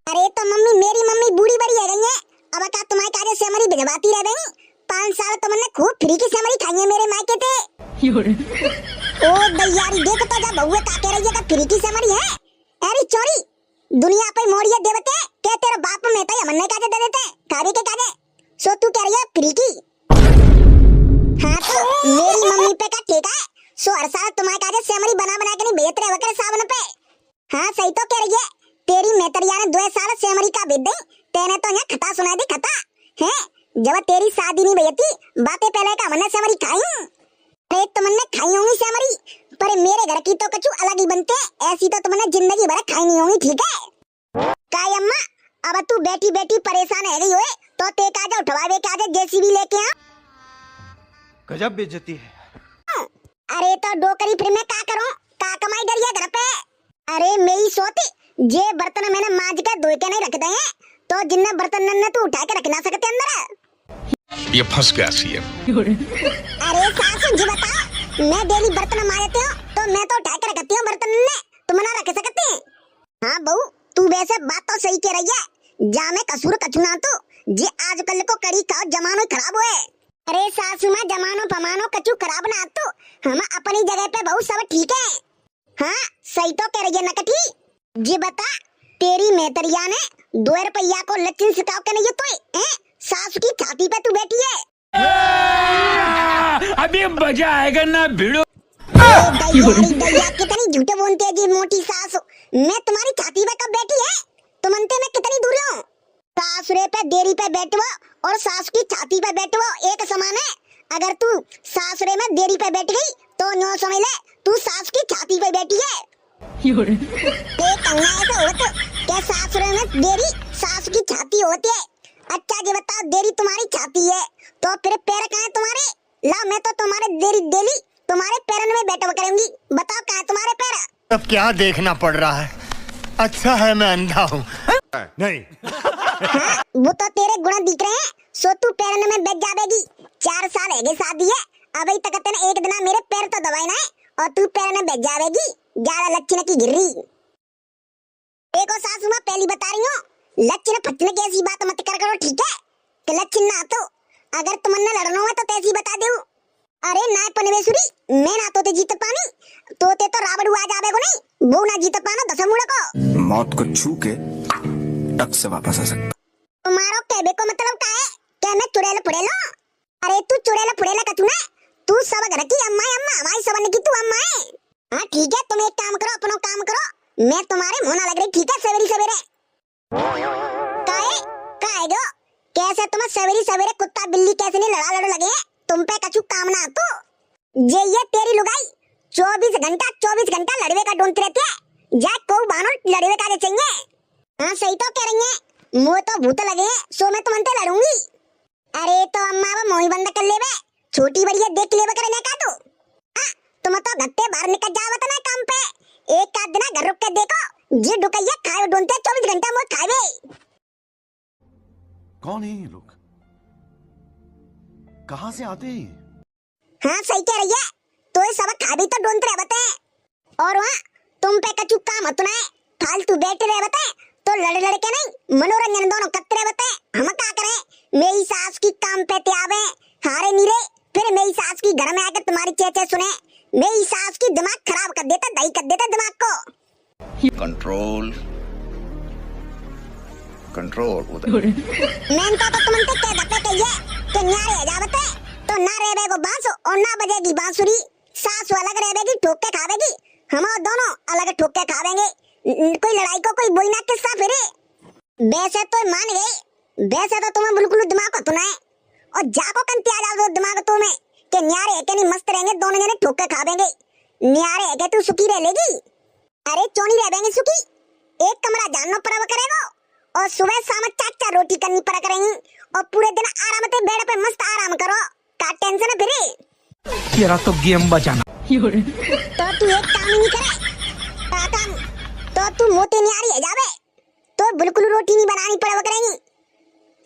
अरे तो मम्मी, मेरी मम्मी बूढ़ी बड़ी है गई है। अब का तुम्हारे काजे सेमरी भिजवाती रह गई। 5 साल तुमने खूब फ्री की सेमरी खाई है मेरे मायके थे। ओ दैयारी, देख तो जा बहुए का कह रही है का फ्री की सेमरी है। अरे चोरी, दुनिया पे मोड़िए देवते के तेरे बाप में तो हमने काजे दे देते कारे के काजे। सो तू कह रही है फ्री की? हाँ तो मेरी मम्मी पे का ठीक है। सो हर साल तुम्हारे काजे सेमरी बना बना के नहीं बेच रहे वकर सावन पे। हाँ सही तो कह रही है। तेरी मेतरिया ने 2 साल सेमरी का बेच दी। तेने तो यहाँ खता सुना दी खता है। जब तेरी शादी नहीं भई थी बातें पहले का हमने सेमरी खाई। अरे तुमने खाई होंगी सेमरी, पर मेरे घर की तो कछु अलग ही बनते। ऐसी तो तुमने जिंदगी भर खाई नहीं होंगी, ठीक है? काय अम्मा, अब तू बेटी बेटी परेशान है गई होए तो ते काजा उठवावे काजा जेसीबी लेके आ। गजब बेइज्जती है। अरे तो डोकरी फिर मैं का करूं? का कमाई डरिया घर पे? अरे मेरी सोती जे बर्तन मैंने मांज के धो के नहीं रख दे हैं तो जिन्ने बर्तन नन्ने तू उठा के रख ना सकते अंदर। ये फंस गया सीएम। अरे सासू जी बता, मैं डेली बर्तन मांजती हूँ तो मैं तो उठा के रखती हूँ बर्तन नन्ने, तुम ना रख सकते हैं? हाँ बहू, तू वैसे बात तो सही कह रही है। जा मैं कसूर कछु ना तो जे आजकल को कड़ी खाओ जमानो खराब हुए। अरे सासू माँ, जमानो फमानो कछु खराब ना तो हम अपनी जगह पे बहुत सब ठीक है। हाँ सही तो कह रही है नकटी जी। बता, तेरी मेतरिया ने 2 रुपया को लच्चिन सिखाओ के नहीं तो सास की छाती पे तू बैठी है। अभी मजा आएगा ना भिड़ो। दैया कितनी झूठे बोलते जी मोटी सास। मैं तुम्हारी छाती पे कब बैठी है? तुम अंते में कितनी दूर हो? सासुरे पे देरी पे बैठो और सास की छाती पे बैठो एक समान है। अगर तू सासुरे में देरी पे बैठ गई तो नो समझ ले तू सास की छाती पे बैठी है। ऐसा होता क्या सासुरे में देरी सास की छाती होती है? अच्छा जी बताओ, देरी तुम्हारी छाती है तो फिर पैर कहाँ है तुम्हारे? ला मैं तो तुम्हारे देरी डेली तुम्हारे पैरन में बैठा करूंगी। बताओ कहाँ है तुम्हारे पैर? अब क्या देखना पड़ रहा है? अच्छा है मैं अंधा हूँ। नहीं हाँ, वो तो तेरे गुण दिख रहे हैं। सो तू पैरन में बैठ जाएगी। 4 साल है शादी है, अभी तक तेने एक दिन मेरे पैर तो दबाए ना और तू पैरन में बैठ जाएगी। ज्यादा लच्छन की गिर्री। देखो सासू माँ, पहली बता रही हूँ, लच्छन फटने की ऐसी बात मत कर करो, ठीक है? कि लच्छन ना तो अगर तुमने लड़ना हो तो तैसी बता दो। अरे ना पनवेश्वरी, मैं ना तो जीत पानी तो ते तो रावण आ जावे को नहीं, वो ना जीत पाना दसमुड़ा को। मौत को छू के टक से वापस आ सकता। तुम्हारो कहबे को मतलब का है? क्या मैं चुड़ैल फुड़ैलो? अरे तू चुड़ैल फुड़ैला कछु ना, तू सब घर की अम्मा है, अम्मा हमारी सबन की तू अम्मा है। हाँ ठीक है, तुम एक काम करो, अपनो काम करो, मैं तुम्हारे मुंह ना लग रही, ठीक है? सवेरे सवेरे काहे गो कैसे तुम सवेरे सवेरे कुत्ता बिल्ली कैसे नहीं लड़ा लड़ो लगे? तुम पे कछु काम ना तो ये तेरी लुगाई 24 घंटा लड़वे का ढूंढते रहते है। जा को बानो लड़वे का चाहिए। हाँ सही तो कह रही है, मुँह तो भूत लगे हैं, सो मैं तुमसे लड़ूंगी। अरे तो अम्मा वो मोही बंद कर ले बे, छोटी बड़ी देख ले करने का तू। तुम तो गत्ते बाहर निकल जावत ना काम पे, एक आध दिन घर रुक के देखो जी ढुकैया खाए ढूंढते 24 घंटा मुँह खावे। कौन है ये लोग? कहाँ से आते हैं? हाँ सही कह रही है, तो ये सब खा भी तो ढूंढते रह बते। और वहाँ तुम पे कछु काम होता है, फालतू बैठे रह बते तो लड़ लड़ के नहीं मनोरंजन दोनों करते रह बते। हम क्या करें? मेरी सास की काम पे ते आवे हारे नीरे, फिर मेरी सास की घर में आकर तुम्हारी चेचे सुने। मेरी सास की दिमाग खराब कर देता, दही कर देता दिमाग को। कंट्रोल कंट्रोल उधर। मैं तो तुमसे कह दपे कहिए कि न्यारे जावते तो ना रेबे को बांसो और ना बजेगी बांसुरी। सास अलग रहेगी ठोक के खावेगी, हम दोनों अलग ठोक के खावेंगे। कोई लड़ाई को कोई बोई ना किस्सा फिरे। वैसे तो मान गए, वैसे तो तुम्हें बिल्कुल दिमाग होता है और जाको कंती आ जाओ दिमाग तुम्हें कि न्यारे है के नहीं मस्त रहेंगे, दोनों जने ठोक के खावेंगे। न्यारे है के तू सुखी रह लेगी, अरे चोनी रहेंगे सुखी। एक कमरा जानना परव करेगा और सुबह शाम 4 रोटी करनी पड़ा करेंगी और पूरे दिन आराम से बेड पे मस्त आराम करो, का टेंशन है फिर। तेरा तो गेम बचाना। तो तू एक काम ही नहीं करे, का काम तो तू मोती नहीं आ रही है जावे तो बिल्कुल रोटी नहीं बनानी पड़वा करेंगी।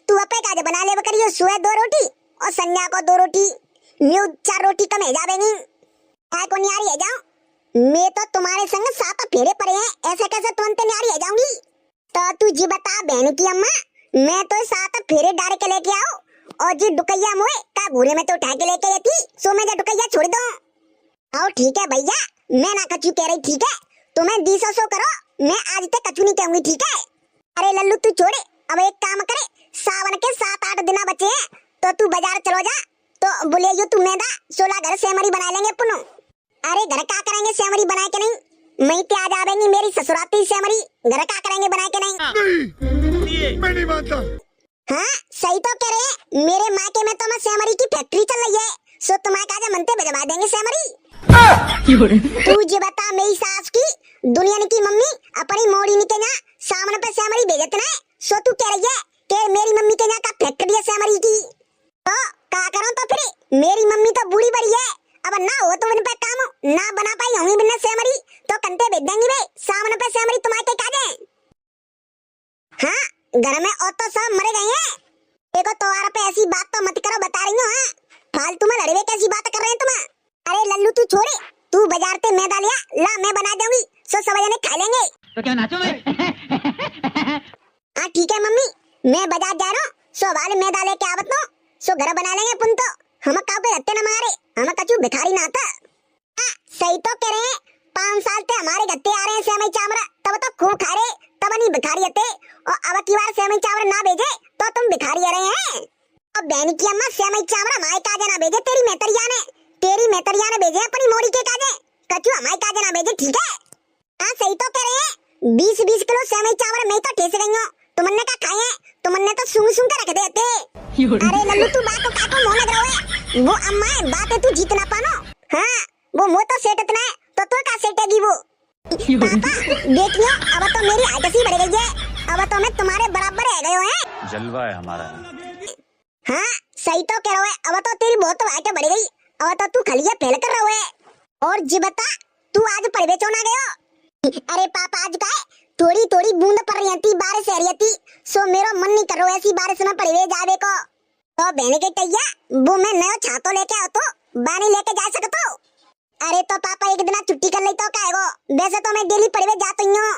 तू अपे काजे बना ले करियो, सुबह 2 रोटी और संध्या को 2 रोटी, न्यू 4 रोटी कम है जावेगी। काय को नहीं आ रही है जाओ, मैं तो तुम्हारे संग 7 फेरे पड़े हैं, ऐसे कैसे तुरंत नहीं आ रही है जाऊंगी? तो तू जी बता बहन की अम्मा, मैं तो साथ फेरे डाल के लेके आओ और जी डुकैया मोए का भूरे में तो उठा के लेके आई थी, सो मैं जा डुकैया छोड़ दो। आओ ठीक है भैया, मैं ना कचू कह रही, ठीक है तुम्हें 200 करो, मैं आज तक कचू नहीं कहूंगी, ठीक है। अरे लल्लू तू छोड़े, अब एक काम करे, सावन के 7-8 दिन बचे हैं तो तू बाजार चलो जा, तो बोले जो तू मैदा 16 घर सेमरी बना लेंगे पुनो। अरे घर का करेंगे सेमरी बना के नहीं, मैं ते आज आवेंगी मेरी ससुराती सेमरी, घर का करेंगे बना के नहीं। मैं नहीं मानता। हाँ सही तो कह रहे, मेरे मायके में तो मैं सेमरी की फैक्ट्री चल रही है, सो तुम्हारे काजा मनते भिजवा देंगे सेमरी। तू जी बता मेरी सास की दुनिया की मम्मी अपनी मोड़ी के ना सामने पे सेमरी भेजत ना, सो तू कह रही है कि मेरी मम्मी के यहाँ का फैक्ट्री है सेमरी की, तो क्या करूं तो फिर, मेरी मम्मी तो बूढ़ी बड़ी है, अब ना हो तो उन पे काम ना बना पाई होंगी बिना सेमरी, तो कंते भेज देंगी वे सामने पे सेमरी तुम्हारे काजे। हाँ घर में और तो सब मरे गए हैं, देखो तुम्हारा पे ऐसी बात तो मत करो, बता रही हूँ। हाँ फालतू में लड़वे कैसी बात कर रहे हैं तुम। अरे लल्लू तू छोड़े, तू बाजार से मैदा लिया, ला मैं बना दूंगी, सो सब जने खा लेंगे। तो क्या नाचो मैं? हाँ ठीक है मम्मी, मैं बाजार जा रहा हूँ, सो वाले मैदा लेके आवत नो, सो घर बना लेंगे पुन, तो हम काव पे रहते न मारे, हम कचू भिखारी ना था। हाँ सही तो कह रहे हैं, 5 साल से हमारे गत्ते आ रहे हैं सेमई चावरा, तब तो खूब खा रहे, तब नहीं भिखारी थे, और अब की बार सेमई चावरा ना भेजे तो तुम भिखारी आ रहे हैं। अब बहन की अम्मा सेमई चावरा हमारे काजे ना भेजे, तेरी मेतरिया ने भेजे अपनी मोड़ी के काजे, कचू हमारे काजे ना भेजे, ठीक है। हाँ सही तो कह रहे हैं, 20-20 किलो सेमई चावरा मैं तो ठेस रही हूँ, तुमने का खाए हैं, तुमने तो सूंघ के रख देते। अरे लल्लू तू बात को काको मोह लग रहा है, वो अम्मा है बात है तू जीत ना पानो। हाँ वो मो तो सेटत ना है, तो का सेटेगी वो। पापा देखियो अब तो मेरी हाइट सी बढ़ गई है, अब तो मैं तुम्हारे बराबर रह गयो है। जलवा है हमारा। हाँ सही तो कह रहा है, अब तो तेरी बहुत हाइट बढ़ गई, अब तो तू खलिया फैल कर रहा है। और जी बता तू आज पढ़वे क्यों ना गयो? अरे पापा आज का थोड़ी थोड़ी बूंद पड़ रही थी, बारिश आ रही थी, सो मेरा मन नहीं कर रहा ऐसी बारिश में पढ़वे जावे को, तो बहन के टैया वो मैं नया छातो लेके आओ तो बानी लेके जा सकतो। अरे तो पापा एक दिन छुट्टी कर ली तो क्या है, वैसे तो मैं डेली पढ़वे जाती हूँ,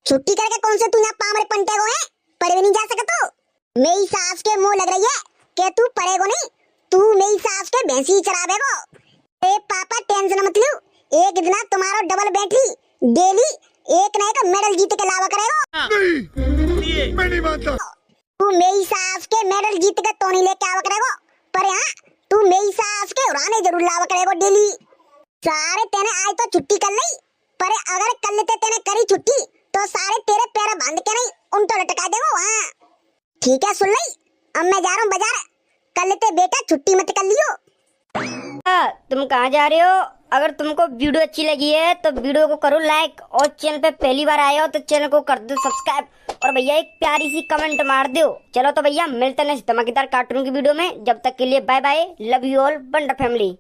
छुट्टी करके कौन से तू यहाँ पामरे पंटे को है, पढ़वे नहीं जा सकतो। मेरी सास के मुंह लग रही है कि तू पढ़ेगो नहीं, तू मेरी सास के भैंसी चरावेगो। ए पापा टेंशन मत लो, एक दिन तुम्हारा डबल बैटरी डेली एक ना एक मेडल जीत के लावा करेगा। नहीं मैं नहीं मानता। तू मेरी सास के मेडल जीत के तो नहीं लेके आवा करेगा, पर हाँ तू मेरी सास के उड़ाने जरूर लावा करेगा डेली। सारे तेने आज तो छुट्टी कर ली, पर अगर कल तेने करी छुट्टी तो सारे तेरे पैर बांध के नहीं उल्टो लटका देगो। हाँ ठीक है सुन ली, अब मैं जा रहा हूँ बाजार, कल ते बेटा छुट्टी मत कर लियो। तुम कहाँ जा रहे हो? अगर तुमको वीडियो अच्छी लगी है तो वीडियो को करो लाइक, और चैनल पे पहली बार आए हो तो चैनल को कर दो सब्सक्राइब, और भैया एक प्यारी सी कमेंट मार दो। चलो तो भैया मिलते हैं नेक्स्ट धमाकेदार कार्टून की वीडियो में, जब तक के लिए bye bye, love you all, wonder family.